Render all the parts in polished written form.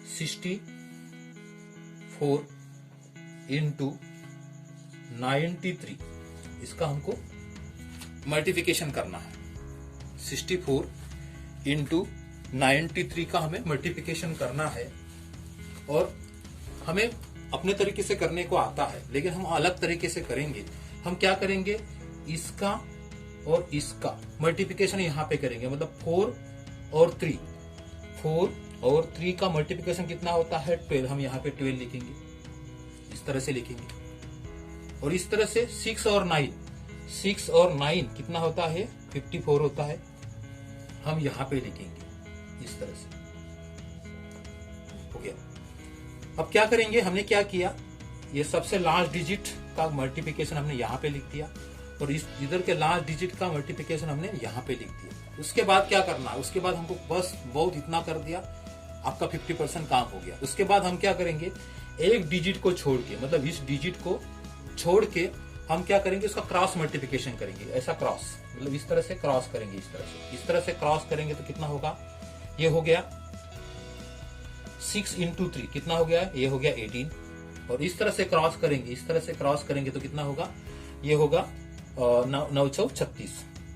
64 into 93, इसका हमको multiplication करना है। 64 इंटू 93 का हमें मल्टीप्लिकेशन करना है, और हमें अपने तरीके से करने को आता है, लेकिन हम अलग तरीके से करेंगे। हम क्या करेंगे, इसका और इसका मल्टीप्लिकेशन यहाँ पे करेंगे, मतलब 4 और 3 का मल्टीप्लिकेशन कितना होता है 12, हम यहाँ पे 12 लिखेंगे, इस तरह से लिखेंगे। और इस तरह से 6 और 9 कितना होता है 54 होता है, हम यहाँ पे लिखेंगे इस तरह से। हो गया। अब क्या करेंगे, हमने क्या किया, ये सबसे लास्ट डिजिट का मल्टीप्लिकेशन हमने यहाँ पे लिख दिया, और इस इधर के लास्ट डिजिट का मल्टीप्लिकेशन हमने यहाँ पे लिख दिया। उसके बाद क्या करना है, उसके बाद हमको बस बहुत इतना कर दिया, आपका 50% काम हो गया। उसके बाद हम क्या करेंगे, एक डिजिट को छोड़ के, मतलब इस डिजिट को छोड़ के हम क्या करेंगे, इसका क्रॉस मल्टीप्लिकेशन करेंगे। ऐसा क्रॉस, मतलब इस तरह से क्रॉस करेंगे, इस तरह से क्रॉस करेंगे तो कितना होगा, ये हो गया 6 इंटू 3 कितना हो गया, ये हो गया 18। और इस तरह से क्रॉस करेंगे, तो कितना होगा, ये होगा 9 चौ 36,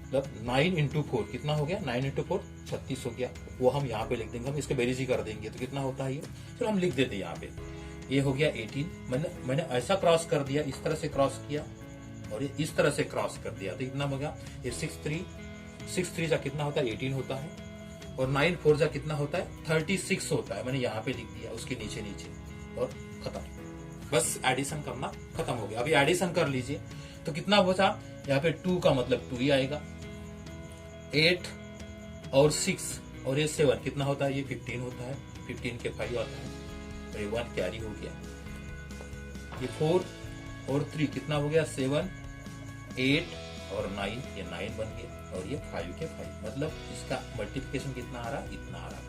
मतलब 9 इंटू 4 कितना हो गया, 9 इंटू 4 36 हो गया। वो हम यहाँ पे लिख देंगे, हम इसके बेरीज ही कर देंगे तो कितना होता है ये, चलो हम लिख देते हैं यहाँ पे। ये हो गया 18, मैंने ऐसा क्रॉस कर दिया, इस तरह से क्रॉस किया और ये इस तरह से क्रॉस कर दिया, तो कितना हो गया, ये 6 3 जा कितना होता है 18 होता है, और 9 4 जा कितना होता है 36 होता है। मैंने यहाँ पे लिख दिया उसके नीचे और खत्म, बस एडिशन करना खत्म हो गया। अभी एडिशन कर लीजिए तो कितना बचा, यहाँ पे 2 का मतलब 2 ही आएगा, 8 और 6 और ये 7 कितना होता है, ये 15 होता है, 15 के 5 आता है, और ये 1 कैरी हो गया। ये 4 और 3 कितना हो गया 7 8 और 9, ये 9 बन गया, और ये 5 के 5, मतलब इसका मल्टीप्लिकेशन कितना आ रहा, इतना आ रहा।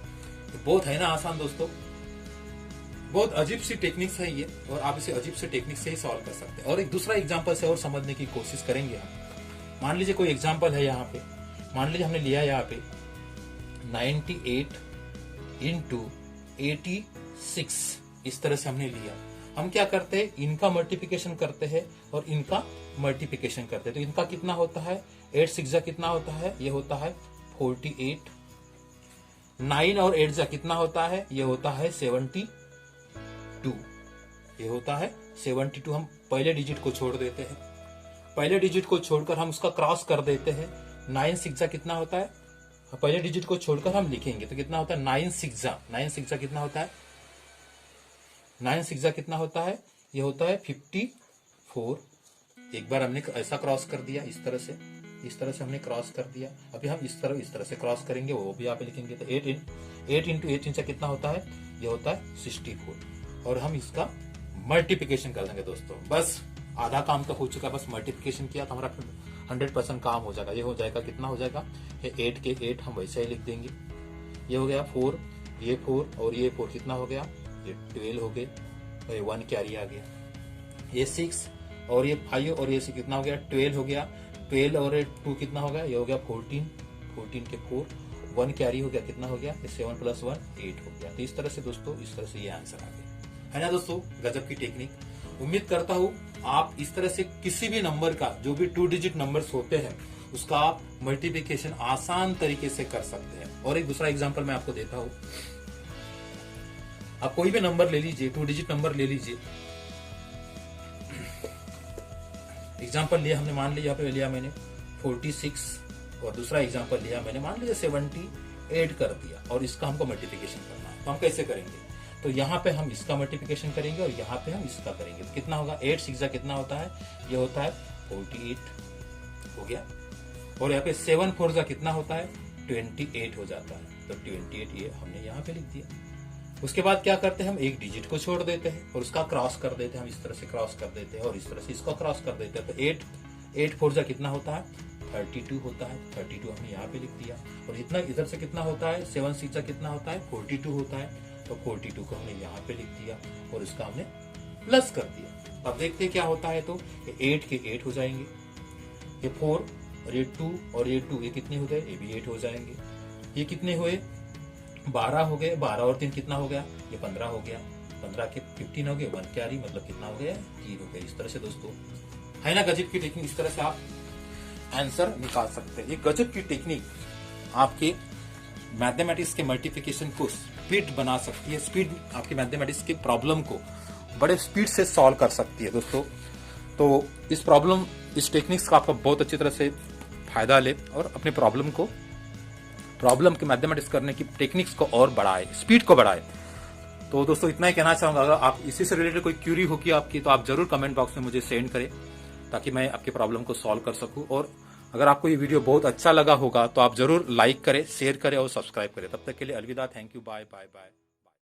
तो बहुत है ना आसान दोस्तों, बहुत अजीब सी टेक्निक्स है ये, और आप इसे अजीब से टेक्निक से ही सॉल्व कर सकते हैं। और एक दूसरा एग्जांपल से और समझने की कोशिश करेंगे हम। मान लीजिए कोई एग्जांपल है यहाँ पे, मान लीजिए हमने लिया यहाँ पे 98 इंटू 86, इस तरह से हमने लिया। हम क्या करते हैं, इनका मल्टीप्लिकेशन करते हैं और इनका मल्टीप्लिकेशन करते हैं, तो इनका कितना होता है 8 6 जा कितना होता है, ये होता है 48, 9 और 8 जा कितना होता है, ये होता है 72, ये होता है 72। हम पहले डिजिट को छोड़ देते हैं, पहले डिजिट को छोड़कर हम उसका क्रॉस कर देते हैं। 9 6 जा कितना होता है, पहले डिजिट को छोड़कर हम लिखेंगे तो कितना होता है 9 6 जा कितना होता है, 9 6 जा कितना होता है, ये होता है 54। एक बार हमने ऐसा क्रॉस कर दिया, इस तरह से हमने क्रॉस कर दिया। अभी हम इस तरह से क्रॉस करेंगे, वो भी यहाँ पे लिखेंगे, तो 8 इंटू 8 से कितना होता है, ये होता है 64। और हम इसका मल्टीप्लिकेशन कर देंगे दोस्तों, बस आधा काम तो हो चुका है, बस मल्टीप्लिकेशन किया तो हमारा 100% काम हो जाएगा। ये हो जाएगा, कितना हो जाएगा, ये 8 के 8 हम वैसे ही लिख देंगे। ये हो गया 4, ये 4 और ये 4 कितना हो गया, ये 12 हो गए, और ये 1 कैरी आ गया। ये 6 और ये 5 और ये 6 कितना हो गया 12 हो गया, 12 और 2 कितना हो गया, ये हो गया 14 के 4, 1 कैरी हो गया, कितना हो गया, 7 + 1 8 हो गया। तो इस तरह से दोस्तों, इस तरह से ये आंसर आ गया, है ना दोस्तों, गजब की टेक्निक। उम्मीद करता हूँ आप इस तरह से किसी भी नंबर का, जो भी 2 डिजिट नंबर्स होते हैं, उसका आप मल्टीप्लिकेशन आसान तरीके से कर सकते हैं। और एक दूसरा एग्जांपल मैं आपको देता हूँ। आप कोई भी नंबर ले लीजिए, 2 डिजिट नंबर ले लीजिए। एग्जांपल लिया हमने, मान लीजिए यहाँ पे लिया मैंने 46, और दूसरा एग्जांपल लिया मैंने, मान लीजिए 78 कर दिया, और इसका हमको मल्टीप्लिकेशन करना है। तो हम कैसे करेंगे, तो यहाँ पे हम इसका मल्टीप्लिकेशन करेंगे और यहाँ पे हम इसका करेंगे, तो कितना होगा 8 6 जा कितना होता है, ये होता है 48 हो गया। और यहाँ पे 7 4 जा कितना होता है 28 हो जाता है, तो 28 ये हमने यहाँ पे लिख दिया। उसके बाद क्या करते हैं, हम एक डिजिट को छोड़ देते हैं और उसका क्रॉस कर देते हैं, हम इस तरह से क्रॉस कर देते हैं और इस तरह से इसको क्रॉस कर देते हैं, तो 8 4 जा कितना होता है 32 होता है, 32 हमने यहाँ पे लिख दिया। और इतना इधर से कितना होता है 7 6 जा कितना होता है 42 होता है, तो 42 को हमने यहाँ पे लिख दिया और इसका हमने प्लस कर दिया। अब देखते हैं क्या होता है, तो 8 के 8 हो जाएंगे, ये 4 और ये 2 और ये 2, ये कितने हो गए, ये भी 8 हो जाएंगे। ये कितने हुए 12 हो गए, 12 और 3 कितना हो गया, ये 15 हो गया, 15 के 15 हो गए, 1 क्या रही, मतलब कितना हो गया, 3 हो गया। इस तरह से दोस्तों है ना गजब की टेक्निक, इस तरह से आप आंसर निकाल सकते हैं। ये गजब की टेक्निक आपके मैथमेटिक्स के मल्टीप्लिकेशन को स्पीड बना सकती है, स्पीड आपके मैथमेटिक्स के प्रॉब्लम को बड़े स्पीड से सॉल्व कर सकती है दोस्तों। तो इस टेक्निक्स का आपका बहुत अच्छी तरह से फायदा ले और अपने प्रॉब्लम के मैथमेटिक्स करने की टेक्निक्स को और बढ़ाए, स्पीड को बढ़ाए। तो दोस्तों इतना ही कहना चाहूंगा। अगर आप इसी से रिलेटेड कोई क्यूरी होगी आपकी, तो आप जरूर कमेंट बॉक्स में मुझे सेंड करें, ताकि मैं आपके प्रॉब्लम को सॉल्व कर सकूं। और अगर आपको ये वीडियो बहुत अच्छा लगा होगा तो आप जरूर लाइक करें, शेयर करें और सब्सक्राइब करें। तब तक के लिए अलविदा, thank you, bye bye bye.